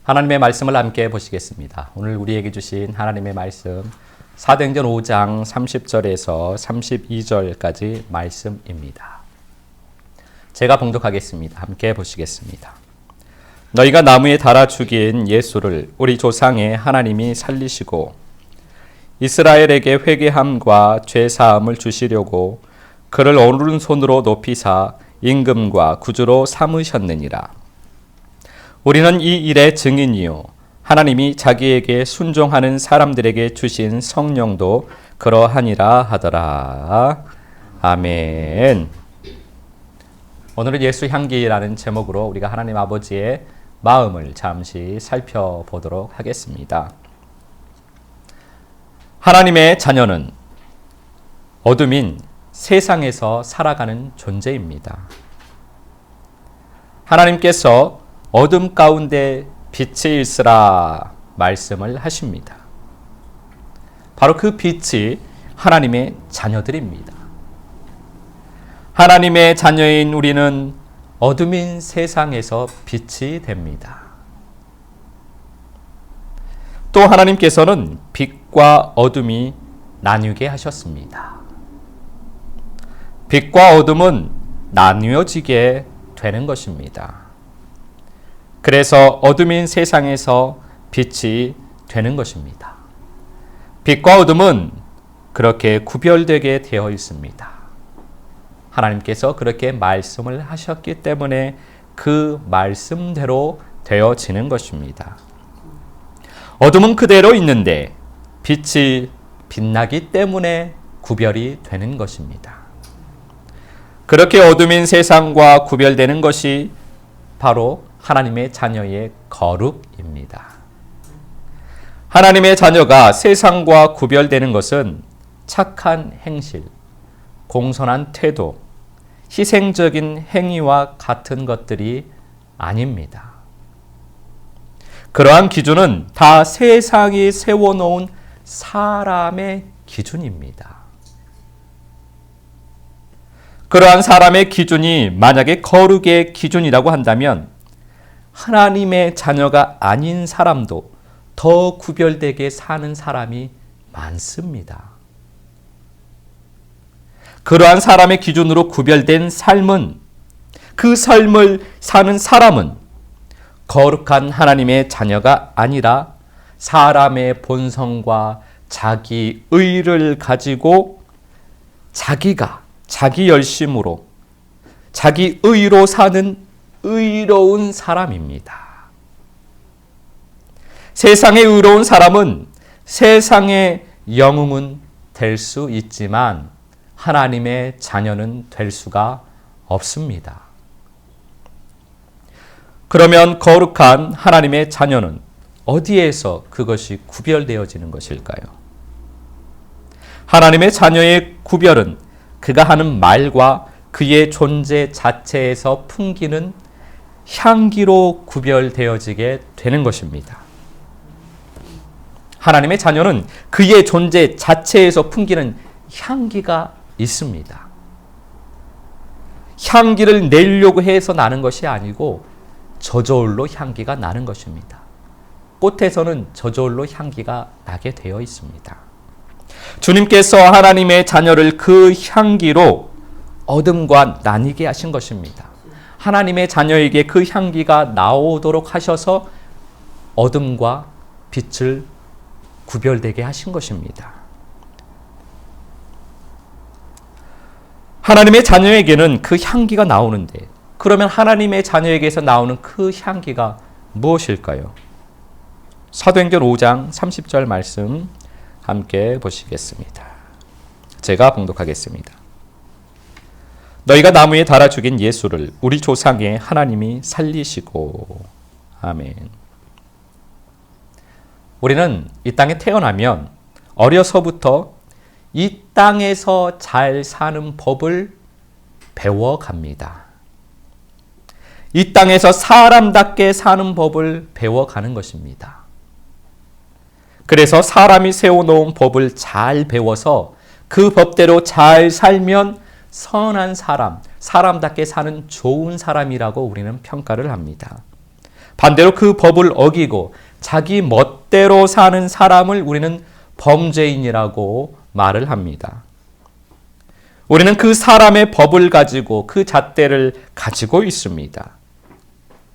하나님의 말씀을 함께 보시겠습니다. 오늘 우리에게 주신 하나님의 말씀 사도행전 5장 30절에서 32절까지 말씀입니다. 제가 봉독하겠습니다. 함께 보시겠습니다. 너희가 나무에 달아 죽인 예수를 우리 조상의 하나님이 살리시고 이스라엘에게 회개함과 죄사함을 주시려고 그를 오른손으로 높이사 임금과 구주로 삼으셨느니라. 우리는 이 일의 증인이요 하나님이 자기에게 순종하는 사람들에게 주신 성령도 그러하니라 하더라. 아멘. 오늘은 예수 향기라는 제목으로 우리가 하나님 아버지의 마음을 잠시 살펴보도록 하겠습니다. 하나님의 자녀는 어둠인 세상에서 살아가는 존재입니다. 하나님께서 어둠 가운데 빛이 있으라 말씀을 하십니다. 바로 그 빛이 하나님의 자녀들입니다. 하나님의 자녀인 우리는 어둠인 세상에서 빛이 됩니다. 또 하나님께서는 빛과 어둠이 나뉘게 하셨습니다. 빛과 어둠은 나뉘어지게 되는 것입니다. 그래서 어둠인 세상에서 빛이 되는 것입니다. 빛과 어둠은 그렇게 구별되게 되어 있습니다. 하나님께서 그렇게 말씀을 하셨기 때문에 그 말씀대로 되어지는 것입니다. 어둠은 그대로 있는데 빛이 빛나기 때문에 구별이 되는 것입니다. 그렇게 어둠인 세상과 구별되는 것이 바로 하나님의 자녀의 거룩입니다. 하나님의 자녀가 세상과 구별되는 것은 착한 행실, 공손한 태도, 희생적인 행위와 같은 것들이 아닙니다. 그러한 기준은 다 세상이 세워놓은 사람의 기준입니다. 그러한 사람의 기준이 만약에 거룩의 기준이라고 한다면 하나님의 자녀가 아닌 사람도 더 구별되게 사는 사람이 많습니다. 그러한 사람의 기준으로 구별된 삶은, 그 삶을 사는 사람은 거룩한 하나님의 자녀가 아니라 사람의 본성과 자기 의를 가지고 자기가 자기 열심으로 자기 의로 사는 의로운 사람입니다. 세상의 의로운 사람은 세상의 영웅은 될 수 있지만 하나님의 자녀는 될 수가 없습니다. 그러면 거룩한 하나님의 자녀는 어디에서 그것이 구별되어지는 것일까요? 하나님의 자녀의 구별은 그가 하는 말과 그의 존재 자체에서 풍기는 향기로 구별되어지게 되는 것입니다. 하나님의 자녀는 그의 존재 자체에서 풍기는 향기가 있습니다. 향기를 내려고 해서 나는 것이 아니고 저절로 향기가 나는 것입니다. 꽃에서는 저절로 향기가 나게 되어 있습니다. 주님께서 하나님의 자녀를 그 향기로 어둠과 나뉘게 하신 것입니다. 하나님의 자녀에게 그 향기가 나오도록 하셔서 어둠과 빛을 구별되게 하신 것입니다. 하나님의 자녀에게는 그 향기가 나오는데, 그러면 하나님의 자녀에게서 나오는 그 향기가 무엇일까요? 사도행전 5장 30절 말씀 함께 보시겠습니다. 제가 봉독하겠습니다. 너희가 나무에 달아 죽인 예수를 우리 조상의 하나님이 살리시고. 아멘. 우리는 이 땅에 태어나면 어려서부터 이 땅에서 잘 사는 법을 배워갑니다. 이 땅에서 사람답게 사는 법을 배워가는 것입니다. 그래서 사람이 세워놓은 법을 잘 배워서 그 법대로 잘 살면 선한 사람, 사람답게 사는 좋은 사람이라고 우리는 평가를 합니다. 반대로 그 법을 어기고 자기 멋대로 사는 사람을 우리는 범죄인이라고 말을 합니다. 우리는 그 사람의 법을 가지고 그 잣대를 가지고 있습니다.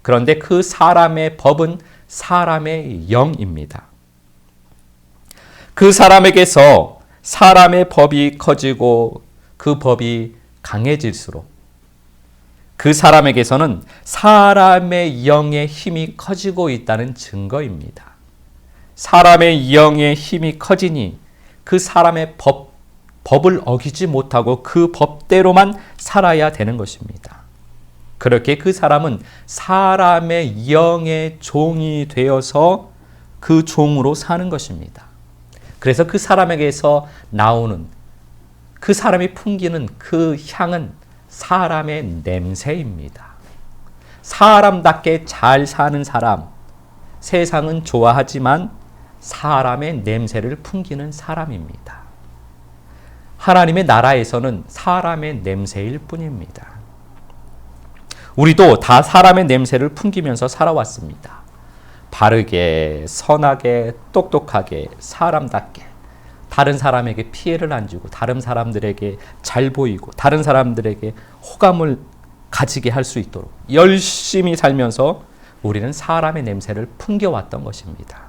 그런데 그 사람의 법은 사람의 영입니다. 그 사람에게서 사람의 법이 커지고 그 법이 강해질수록 그 사람에게서는 사람의 영의 힘이 커지고 있다는 증거입니다. 사람의 영의 힘이 커지니 그 사람의 법을 어기지 못하고 그 법대로만 살아야 되는 것입니다. 그렇게 그 사람은 사람의 영의 종이 되어서 그 종으로 사는 것입니다. 그래서 그 사람에게서 나오는 그 사람이 풍기는 그 향은 사람의 냄새입니다. 사람답게 잘 사는 사람, 세상은 좋아하지만 사람의 냄새를 풍기는 사람입니다. 하나님의 나라에서는 사람의 냄새일 뿐입니다. 우리도 다 사람의 냄새를 풍기면서 살아왔습니다. 바르게, 선하게, 똑똑하게, 사람답게 다른 사람에게 피해를 안 주고 다른 사람들에게 잘 보이고 다른 사람들에게 호감을 가지게 할 수 있도록 열심히 살면서 우리는 사람의 냄새를 풍겨왔던 것입니다.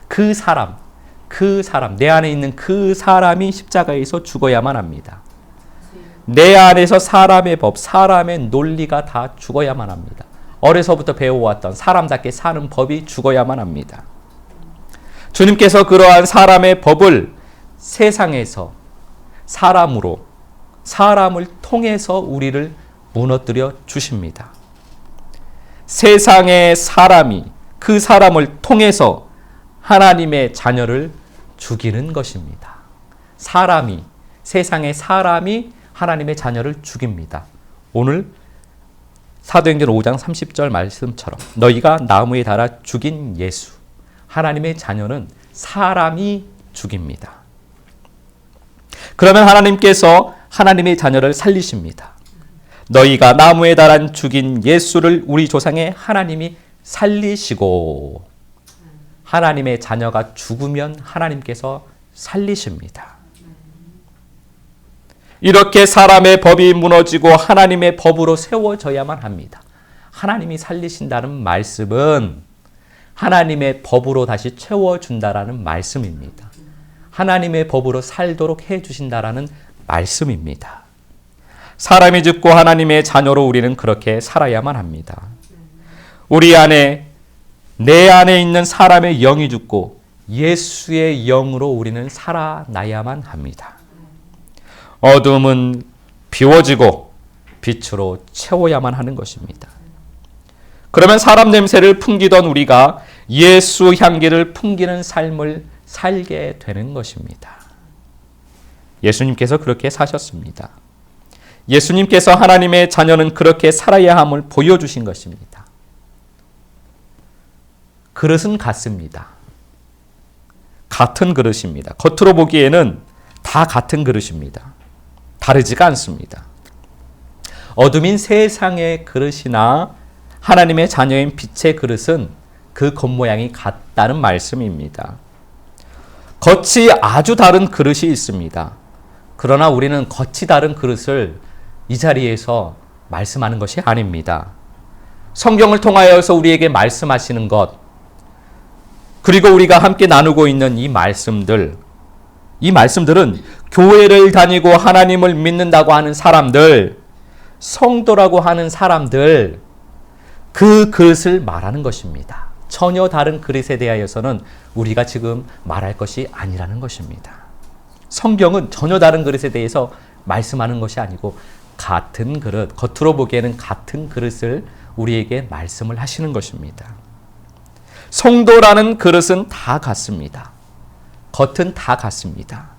그 사람, 내 안에 있는 그 사람이 십자가에서 죽어야만 합니다. 내 안에서 사람의 법, 사람의 논리가 다 죽어야만 합니다. 어려서부터 배워왔던 사람답게 사는 법이 죽어야만 합니다. 주님께서 그러한 사람의 법을 세상에서 사람을 통해서 우리를 무너뜨려 주십니다. 세상의 사람이 그 사람을 통해서 하나님의 자녀를 죽이는 것입니다. 세상의 사람이 하나님의 자녀를 죽입니다. 오늘 사도행전 5장 30절 말씀처럼 너희가 나무에 달아 죽인 예수, 하나님의 자녀는 사람이 죽입니다. 그러면 하나님께서 하나님의 자녀를 살리십니다. 너희가 나무에 달아 죽인 예수를 우리 조상의 하나님이 살리시고, 하나님의 자녀가 죽으면 하나님께서 살리십니다. 이렇게 사람의 법이 무너지고 하나님의 법으로 세워져야만 합니다. 하나님이 살리신다는 말씀은 하나님의 법으로 다시 채워준다라는 말씀입니다. 하나님의 법으로 살도록 해주신다라는 말씀입니다. 사람이 죽고 하나님의 자녀로 우리는 그렇게 살아야만 합니다. 내 안에 있는 사람의 영이 죽고 예수의 영으로 우리는 살아나야만 합니다. 어둠은 비워지고 빛으로 채워야만 하는 것입니다. 그러면 사람 냄새를 풍기던 우리가 예수 향기를 풍기는 삶을 살게 되는 것입니다. 예수님께서 그렇게 사셨습니다. 예수님께서 하나님의 자녀는 그렇게 살아야 함을 보여주신 것입니다. 그릇은 같습니다. 같은 그릇입니다. 겉으로 보기에는 다 같은 그릇입니다. 다르지가 않습니다. 어둠인 세상의 그릇이나 하나님의 자녀인 빛의 그릇은 그 겉모양이 같다는 말씀입니다. 겉이 아주 다른 그릇이 있습니다. 그러나 우리는 겉이 다른 그릇을 이 자리에서 말씀하는 것이 아닙니다. 성경을 통하여서 우리에게 말씀하시는 것, 그리고 우리가 함께 나누고 있는 이 말씀들은 교회를 다니고 하나님을 믿는다고 하는 사람들, 성도라고 하는 사람들, 그 그릇을 말하는 것입니다. 전혀 다른 그릇에 대하여서는 우리가 지금 말할 것이 아니라는 것입니다. 성경은 전혀 다른 그릇에 대해서 말씀하는 것이 아니고 같은 그릇, 겉으로 보기에는 같은 그릇을 우리에게 말씀을 하시는 것입니다. 성도라는 그릇은 다 같습니다. 겉은 다 같습니다.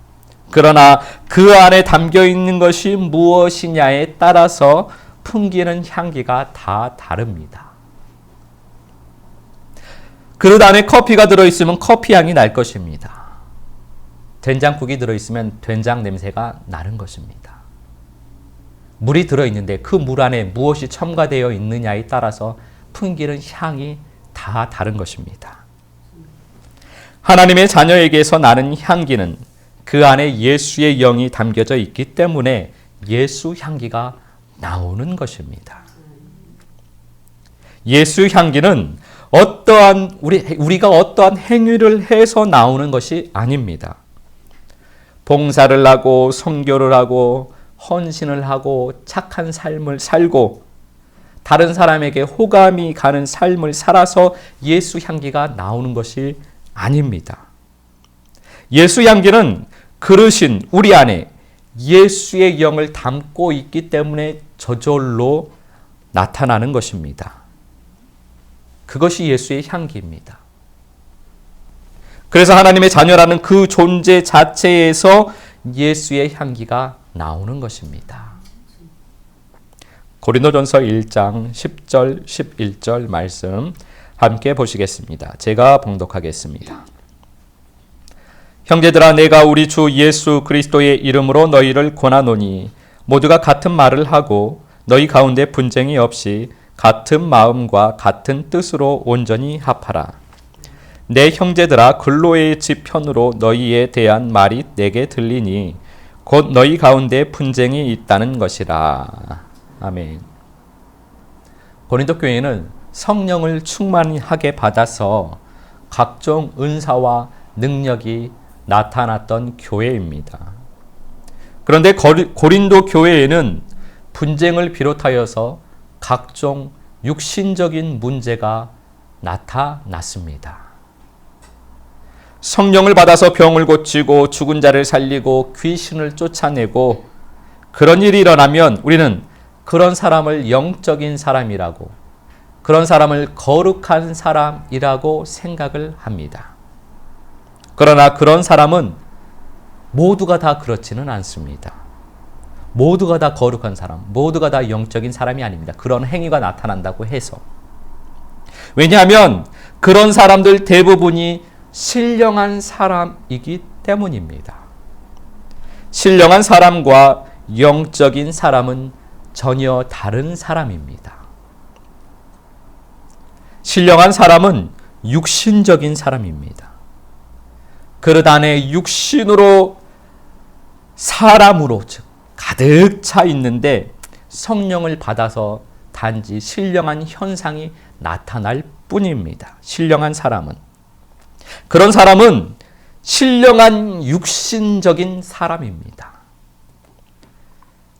그러나 그 안에 담겨 있는 것이 무엇이냐에 따라서 풍기는 향기가 다 다릅니다. 그릇 안에 커피가 들어있으면 커피 향이 날 것입니다. 된장국이 들어있으면 된장 냄새가 나는 것입니다. 물이 들어있는데 그 물 안에 무엇이 첨가되어 있느냐에 따라서 풍기는 향이 다 다른 것입니다. 하나님의 자녀에게서 나는 향기는 그 안에 예수의 영이 담겨져 있기 때문에 예수 향기가 나오는 것입니다. 예수 향기는 우리가 어떠한 행위를 해서 나오는 것이 아닙니다. 봉사를 하고 선교를 하고 헌신을 하고 착한 삶을 살고 다른 사람에게 호감이 가는 삶을 살아서 예수 향기가 나오는 것이 아닙니다. 예수 향기는 그러신 우리 안에 예수의 영을 담고 있기 때문에 저절로 나타나는 것입니다. 그것이 예수의 향기입니다. 그래서 하나님의 자녀라는 그 존재 자체에서 예수의 향기가 나오는 것입니다. 고린도전서 1장 10절 11절 말씀 함께 보시겠습니다. 제가 봉독하겠습니다. 형제들아, 내가 우리 주 예수 그리스도의 이름으로 너희를 권하노니 모두가 같은 말을 하고 너희 가운데 분쟁이 없이 같은 마음과 같은 뜻으로 온전히 합하라. 내 형제들아, 글로의 집 편으로 너희에 대한 말이 내게 들리니 곧 너희 가운데 분쟁이 있다는 것이라. 아멘. 고린도 교회는 성령을 충만하게 받아서 각종 은사와 능력이 나타났던 교회입니다. 그런데 고린도 교회에는 분쟁을 비롯하여서 각종 육신적인 문제가 나타났습니다. 성령을 받아서 병을 고치고 죽은 자를 살리고 귀신을 쫓아내고 그런 일이 일어나면 우리는 그런 사람을 영적인 사람이라고, 그런 사람을 거룩한 사람이라고 생각을 합니다. 그러나 그런 사람은 모두가 다 그렇지는 않습니다. 모두가 다 거룩한 사람, 모두가 다 영적인 사람이 아닙니다. 그런 행위가 나타난다고 해서. 왜냐하면 그런 사람들 대부분이 신령한 사람이기 때문입니다. 신령한 사람과 영적인 사람은 전혀 다른 사람입니다. 신령한 사람은 육신적인 사람입니다. 그릇 안에 육신으로 사람으로 즉 가득 차 있는데 성령을 받아서 단지 신령한 현상이 나타날 뿐입니다. 신령한 사람은. 그런 사람은 신령한 육신적인 사람입니다.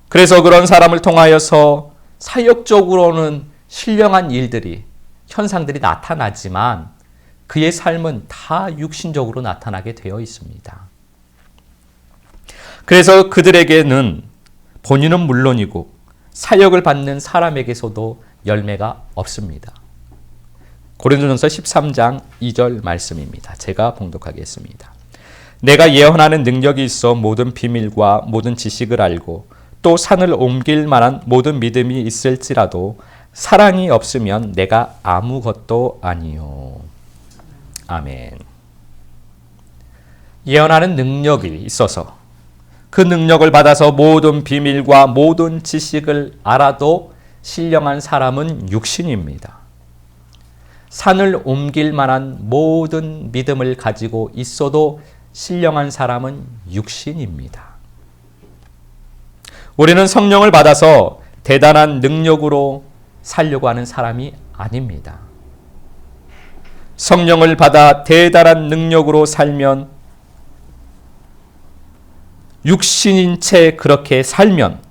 그래서 그런 사람을 통하여서 사역적으로는 신령한 일들이, 현상들이 나타나지만 그의 삶은 다 육신적으로 나타나게 되어 있습니다. 그래서 그들에게는 본인은 물론이고 사역을 받는 사람에게서도 열매가 없습니다. 고린도전서 13장 2절 말씀입니다. 제가 봉독하겠습니다. 내가 예언하는 능력이 있어 모든 비밀과 모든 지식을 알고 또 산을 옮길 만한 모든 믿음이 있을지라도 사랑이 없으면 내가 아무것도 아니요. 아멘. 예언하는 능력이 있어서 그 능력을 받아서 모든 비밀과 모든 지식을 알아도 신령한 사람은 육신입니다. 산을 옮길 만한 모든 믿음을 가지고 있어도 신령한 사람은 육신입니다. 우리는 성령을 받아서 대단한 능력으로 살려고 하는 사람이 아닙니다. 성령을 받아 대단한 능력으로 살면, 육신인 채 그렇게 살면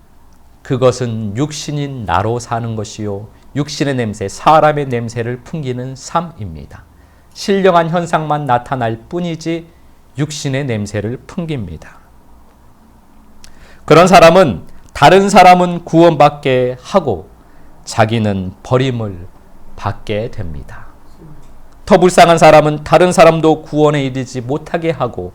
그것은 육신인 나로 사는 것이요, 육신의 냄새, 사람의 냄새를 풍기는 삶입니다. 신령한 현상만 나타날 뿐이지 육신의 냄새를 풍깁니다. 그런 사람은 다른 사람은 구원받게 하고 자기는 버림을 받게 됩니다. 더 불쌍한 사람은 다른 사람도 구원에 이르지 못하게 하고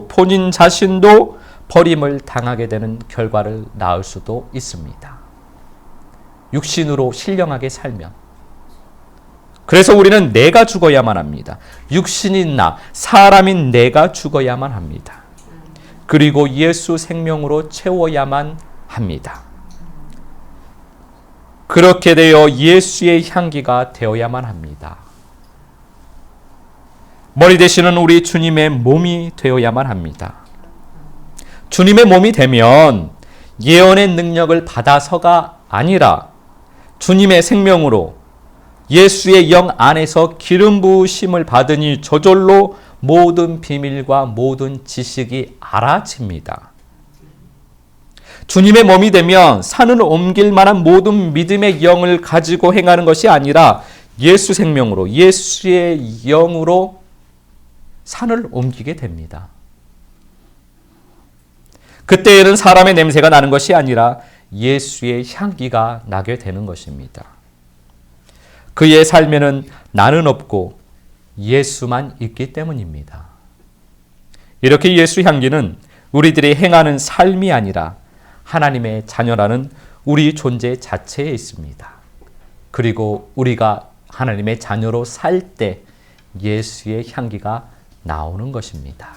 본인 자신도 버림을 당하게 되는 결과를 낳을 수도 있습니다. 육신으로 신령하게 살면. 그래서 우리는 내가 죽어야만 합니다. 육신인 나, 사람인 내가 죽어야만 합니다. 그리고 예수 생명으로 채워야만 합니다. 그렇게 되어 예수의 향기가 되어야만 합니다. 머리 되시는 우리 주님의 몸이 되어야만 합니다. 주님의 몸이 되면 예언의 능력을 받아서가 아니라 주님의 생명으로 예수의 영 안에서 기름 부으심을 받으니 저절로 모든 비밀과 모든 지식이 알아집니다. 주님의 몸이 되면 산을 옮길 만한 모든 믿음의 영을 가지고 행하는 것이 아니라 예수 생명으로, 예수의 영으로 산을 옮기게 됩니다. 그때에는 사람의 냄새가 나는 것이 아니라 예수의 향기가 나게 되는 것입니다. 그의 삶에는 나는 없고 예수만 있기 때문입니다. 이렇게 예수 향기는 우리들이 행하는 삶이 아니라 하나님의 자녀라는 우리 존재 자체에 있습니다. 그리고 우리가 하나님의 자녀로 살 때 예수의 향기가 나오는 것입니다.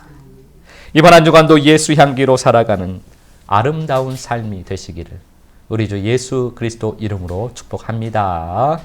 이번 한 주간도 예수 향기로 살아가는 아름다운 삶이 되시기를 우리 주 예수 그리스도 이름으로 축복합니다.